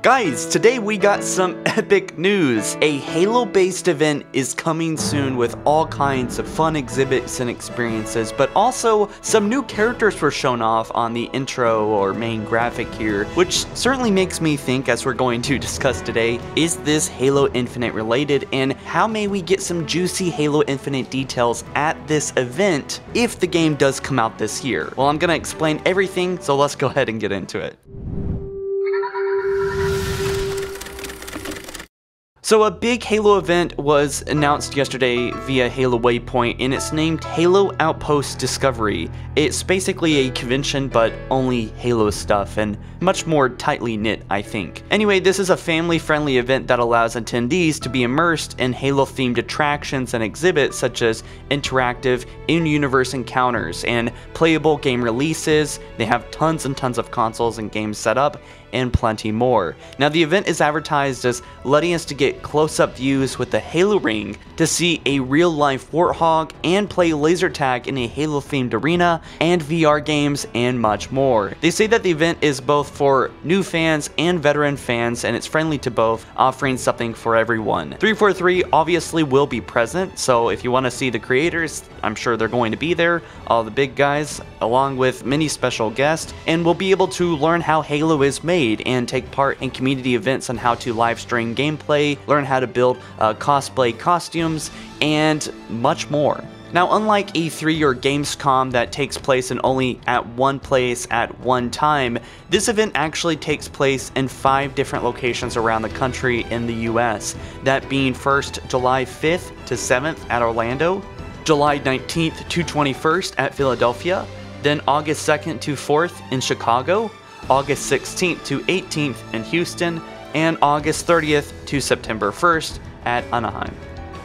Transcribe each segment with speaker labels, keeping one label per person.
Speaker 1: Guys, today we got some epic news. A Halo-based event is coming soon with all kinds of fun exhibits and experiences, but also some new characters were shown off on the intro or main graphic here, which certainly makes me think, as we're going to discuss today, is this Halo Infinite related, and how may we get some juicy Halo Infinite details at this event if the game does come out this year? Well, I'm gonna explain everything, so let's go ahead and get into it. So a big Halo event was announced yesterday via Halo Waypoint, and it's named Halo Outpost Discovery. It's basically a convention, but only Halo stuff, and much more tightly knit, I think. Anyway, this is a family-friendly event that allows attendees to be immersed in Halo-themed attractions and exhibits such as interactive, in-universe encounters, and playable game releases. They have tons and tons of consoles and games set up, and plenty more. Now, the event is advertised as letting us to get close-up views with the Halo Ring, to see a real-life Warthog, and play laser tag in a Halo-themed arena, and VR games, and much more. They say that the event is both for new fans and veteran fans, and it's friendly to both, offering something for everyone. 343 obviously will be present, so if you want to see the creators, I'm sure they're going to be there, all the big guys, along with many special guests, and we'll be able to learn how Halo is made and take part in community events on how to live stream gameplay, learn how to build cosplay costumes, and much more. Now, unlike E3 or Gamescom that takes place in only at one place at one time, this event actually takes place in 5 different locations around the country in the US. That being first July 5th to 7th at Orlando, July 19th to 21st at Philadelphia, then August 2nd to 4th in Chicago, August 16th to 18th in Houston, and August 30th to September 1st at Anaheim.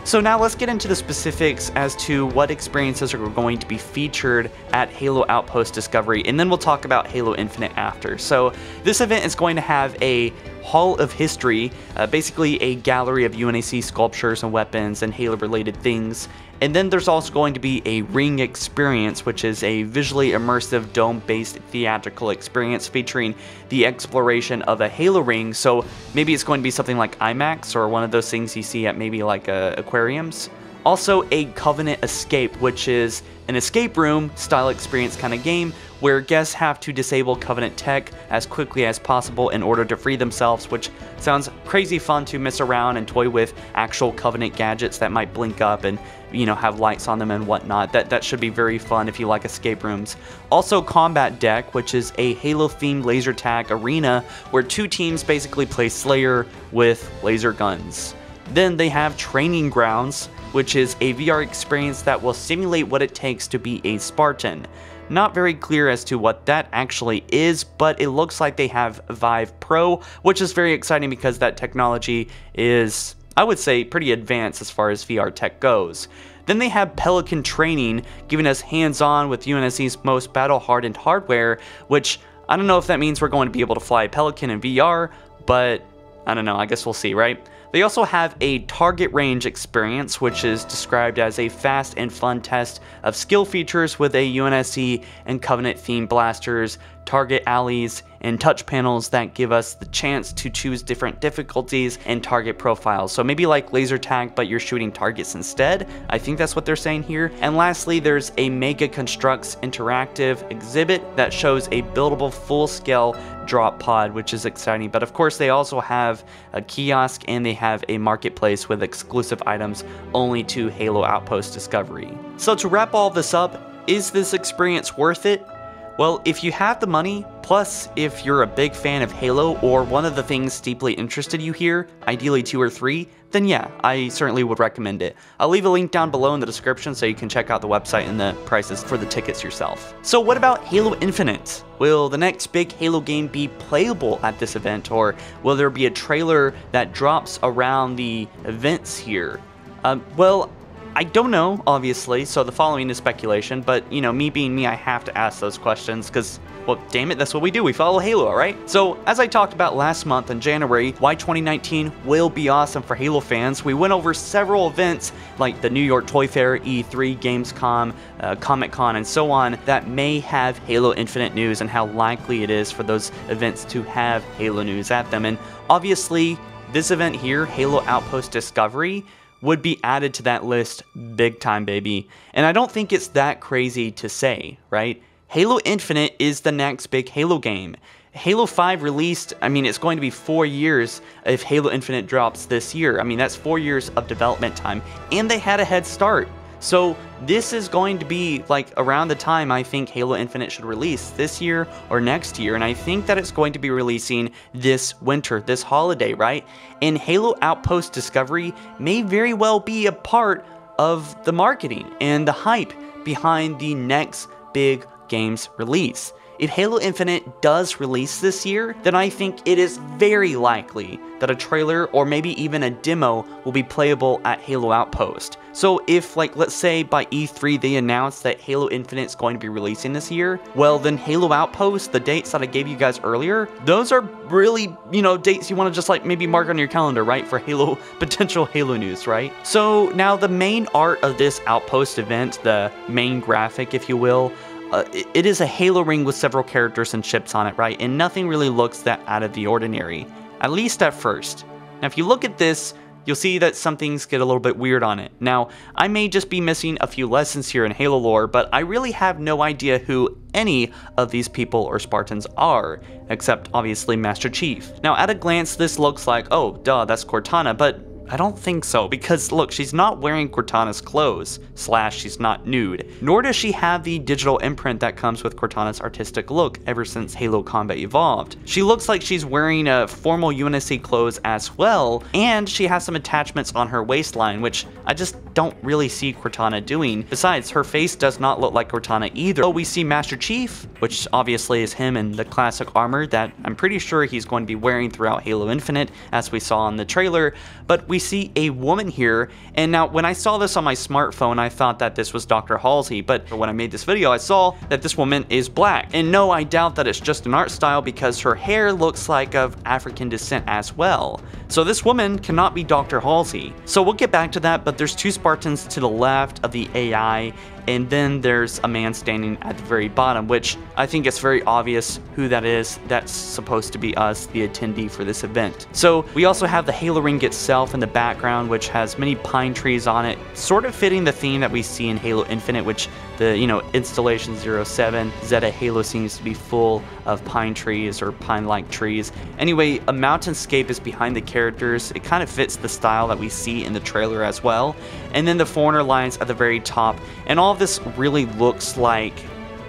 Speaker 1: So now let's get into the specifics as to what experiences are going to be featured at Halo Outpost Discovery, and then we'll talk about Halo Infinite after. So this event is going to have a Hall of History, basically a gallery of UNAC sculptures and weapons and Halo related things. And then there's also going to be a Ring experience, which is a visually immersive dome-based theatrical experience featuring the exploration of a Halo Ring. So maybe it's going to be something like IMAX or one of those things you see at maybe like aquariums. Also a Covenant Escape, which is an escape room style experience kind of game where guests have to disable Covenant tech as quickly as possible in order to free themselves, which sounds crazy fun to mess around and toy with actual Covenant gadgets that might blink up and, you know, have lights on them and whatnot. That should be very fun if you like escape rooms. Also Combat Deck, which is a Halo-themed laser tag arena where 2 teams basically play Slayer with laser guns. Then they have Training Grounds, which is a VR experience that will simulate what it takes to be a Spartan. Not very clear as to what that actually is, but it looks like they have Vive Pro, which is very exciting because that technology is, I would say, pretty advanced as far as VR tech goes. Then they have Pelican Training, giving us hands-on with UNSC's most battle-hardened hardware, which I don't know if that means we're going to be able to fly a Pelican in VR, but I don't know, I guess we'll see, right? They also have a Target Range experience, which is described as a fast and fun test of skill features with a UNSC and Covenant themed blasters, target alleys, and touch panels that give us the chance to choose different difficulties and target profiles. So maybe like laser tag, but you're shooting targets instead. I think that's what they're saying here. And lastly, there's a Mega Constructs interactive exhibit that shows a buildable full-scale drop pod, which is exciting. But of course, they also have a kiosk and they have a marketplace with exclusive items only to Halo Outpost Discovery. So to wrap all this up, is this experience worth it? Well, if you have the money, plus if you're a big fan of Halo or one of the things deeply interested you here, ideally 2 or 3, then yeah, I certainly would recommend it. I'll leave a link down below in the description so you can check out the website and the prices for the tickets yourself. So what about Halo Infinite? Will the next big Halo game be playable at this event, or will there be a trailer that drops around the events here? Well, I don't know, obviously, so the following is speculation, but, you know, me being me, I have to ask those questions, because, well, damn it, that's what we do. We follow Halo, right? So, as I talked about last month in January, why 2019 will be awesome for Halo fans, we went over several events like the New York Toy Fair, E3, Gamescom, Comic-Con, and so on, that may have Halo Infinite news and how likely it is for those events to have Halo news at them. And obviously, this event here, Halo Outpost Discovery, would be added to that list big time, baby. And I don't think it's that crazy to say, right? Halo Infinite is the next big Halo game. Halo 5 released, I mean, it's going to be 4 years if Halo Infinite drops this year. I mean, that's 4 years of development time, and they had a head start. So this is going to be like around the time I think Halo Infinite should release, this year or next year, and I think that it's going to be releasing this winter, this holiday, right? And Halo Outpost Discovery may very well be a part of the marketing and the hype behind the next big game's release. If Halo Infinite does release this year, then I think it is very likely that a trailer or maybe even a demo will be playable at Halo Outpost. So if, like, let's say by E3 they announce that Halo Infinite is going to be releasing this year, well then Halo Outpost, the dates that I gave you guys earlier, those are really, you know, dates you want to just like maybe mark on your calendar, right, for Halo, potential Halo news, right? So now the main art of this Outpost event, the main graphic if you will, it is a Halo ring with several characters and ships on it, right? And nothing really looks that out of the ordinary, at least at first. Now if you look at this, you'll see that some things get a little bit weird on it. Now, I may just be missing a few lessons here in Halo lore, but I really have no idea who any of these people or Spartans are, except obviously Master Chief. Now at a glance this looks like, oh duh, that's Cortana, but I don't think so, because look, she's not wearing Cortana's clothes, / she's not nude, nor does she have the digital imprint that comes with Cortana's artistic look ever since Halo Combat Evolved. She looks like she's wearing a formal UNSC clothes as well, and she has some attachments on her waistline, which I just don't really see Cortana doing. Besides, her face does not look like Cortana either. So we see Master Chief, which obviously is him in the classic armor that I'm pretty sure he's going to be wearing throughout Halo Infinite, as we saw in the trailer, but we see a woman here, and now when I saw this on my smartphone I thought that this was Dr. Halsey, but when I made this video I saw that this woman is black. And no, I doubt that it's just an art style, because her hair looks like of African descent as well. So this woman cannot be Dr. Halsey. So we'll get back to that, but there's two Spartans to the left of the AI, and then there's a man standing at the very bottom, which I think it's very obvious who that is. That's supposed to be us, the attendee for this event. So we also have the Halo ring itself in the background, which has many pine trees on it, sort of fitting the theme that we see in Halo Infinite, which the, you know, Installation 07, Zeta Halo seems to be full of pine trees or pine-like trees. Anyway, a mountainscape is behind the characters. It kind of fits the style that we see in the trailer as well. And then the Foreigner lines at the very top, and all of this really looks like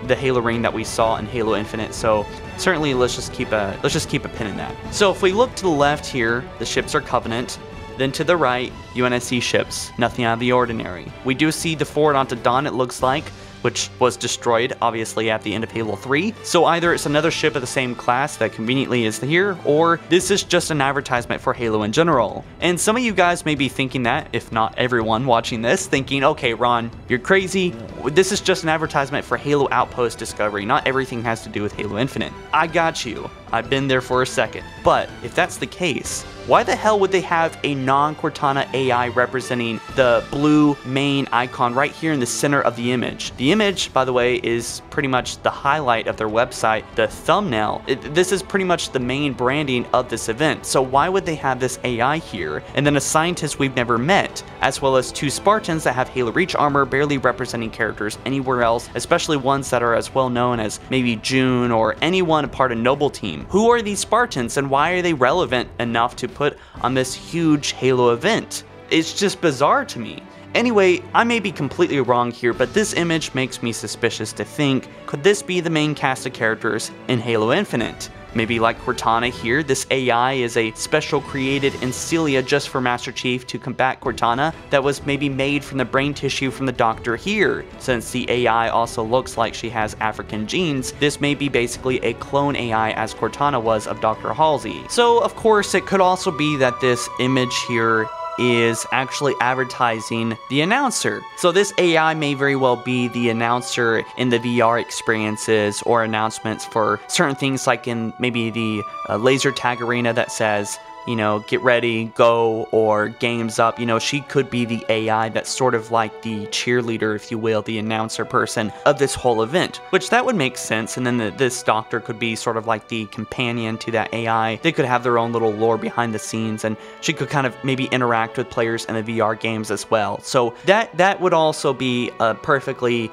Speaker 1: the Halo ring that we saw in Halo Infinite, so certainly let's just keep a pin in that. So if we look to the left here, the ships are Covenant. Then to the right, UNSC ships, nothing out of the ordinary. We do see the Forward onto Dawn, it looks like, which was destroyed, obviously, at the end of Halo 3. So either it's another ship of the same class that conveniently is here, or this is just an advertisement for Halo in general. And some of you guys may be thinking that, if not everyone watching this, thinking, okay, Ron, you're crazy. This is just an advertisement for Halo Outpost Discovery. Not everything has to do with Halo Infinite. I got you. I've been there for a second. But if that's the case, why the hell would they have a non-Cortana AI representing the blue main icon right here in the center of the image? The image, by the way, is pretty much the highlight of their website, the thumbnail. This is pretty much the main branding of this event. So why would they have this AI here? And then a scientist we've never met, as well as two Spartans that have Halo Reach armor, barely representing characters anywhere else, especially ones that are as well known as maybe June or anyone a part of Noble Team. Who are these Spartans and why are they relevant enough to put on this huge Halo event? It's just bizarre to me. Anyway, I may be completely wrong here, but this image makes me suspicious to think, could this be the main cast of characters in Halo Infinite? Maybe like Cortana here, this AI is a special created in Celia just for Master Chief to combat Cortana that was maybe made from the brain tissue from the Doctor here. Since the AI also looks like she has African genes, this may be basically a clone AI as Cortana was of Dr. Halsey. So of course it could also be that this image here is actually advertising the announcer. So this AI may very well be the announcer in the VR experiences or announcements for certain things, like in maybe the laser tag arena that says, you know, get ready, go, or game's up. You know, she could be the AI that's sort of like the cheerleader, if you will, the announcer person of this whole event, which that would make sense. And then this doctor could be sort of like the companion to that AI. They could have their own little lore behind the scenes, and she could kind of maybe interact with players in the VR games as well. So that would also be a perfectly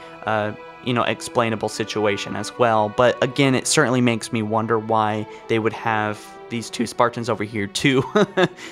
Speaker 1: you know, explainable situation as well. But again, it certainly makes me wonder why they would have these two Spartans over here too.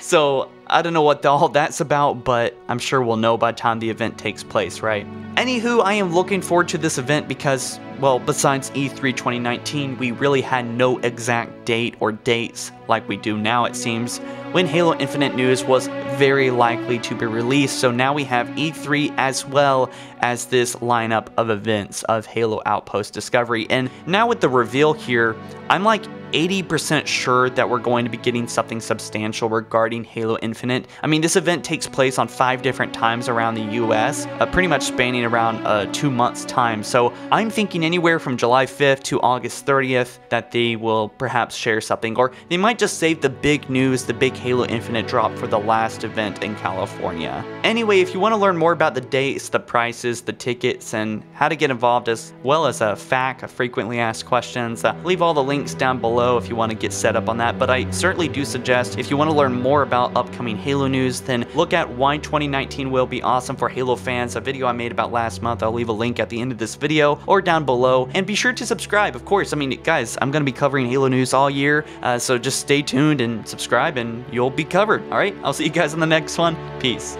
Speaker 1: So I don't know what all that's about, but I'm sure we'll know by the time the event takes place, right? Anywho, I am looking forward to this event because, well, besides E3 2019, we really had no exact date or dates like we do now, it seems, when Halo Infinite news was very likely to be released. So now we have E3 as well as this lineup of events of Halo Outpost Discovery. And now with the reveal here, I'm like 80% sure that we're going to be getting something substantial regarding Halo Infinite. I mean, this event takes place on 5 different times around the US, pretty much spanning around 2 months' time. So I'm thinking anywhere from July 5th to August 30th that they will perhaps share something, or they might just save the big news, the big Halo Infinite drop for the last event in California. Anyway, if you want to learn more about the dates, the prices, the tickets, and how to get involved, as well as a frequently asked questions, leave all the links down below if you want to get set up on that. But I certainly do suggest, if you want to learn more about upcoming Halo news, then look at why 2019 will be awesome for Halo fans, a video I made about last month. I'll leave a link at the end of this video or down below, and be sure to subscribe, of course. I mean, guys, I'm going to be covering Halo news all year, so just stay tuned and subscribe and you'll be covered. All right, I'll see you guys in the next one. Peace.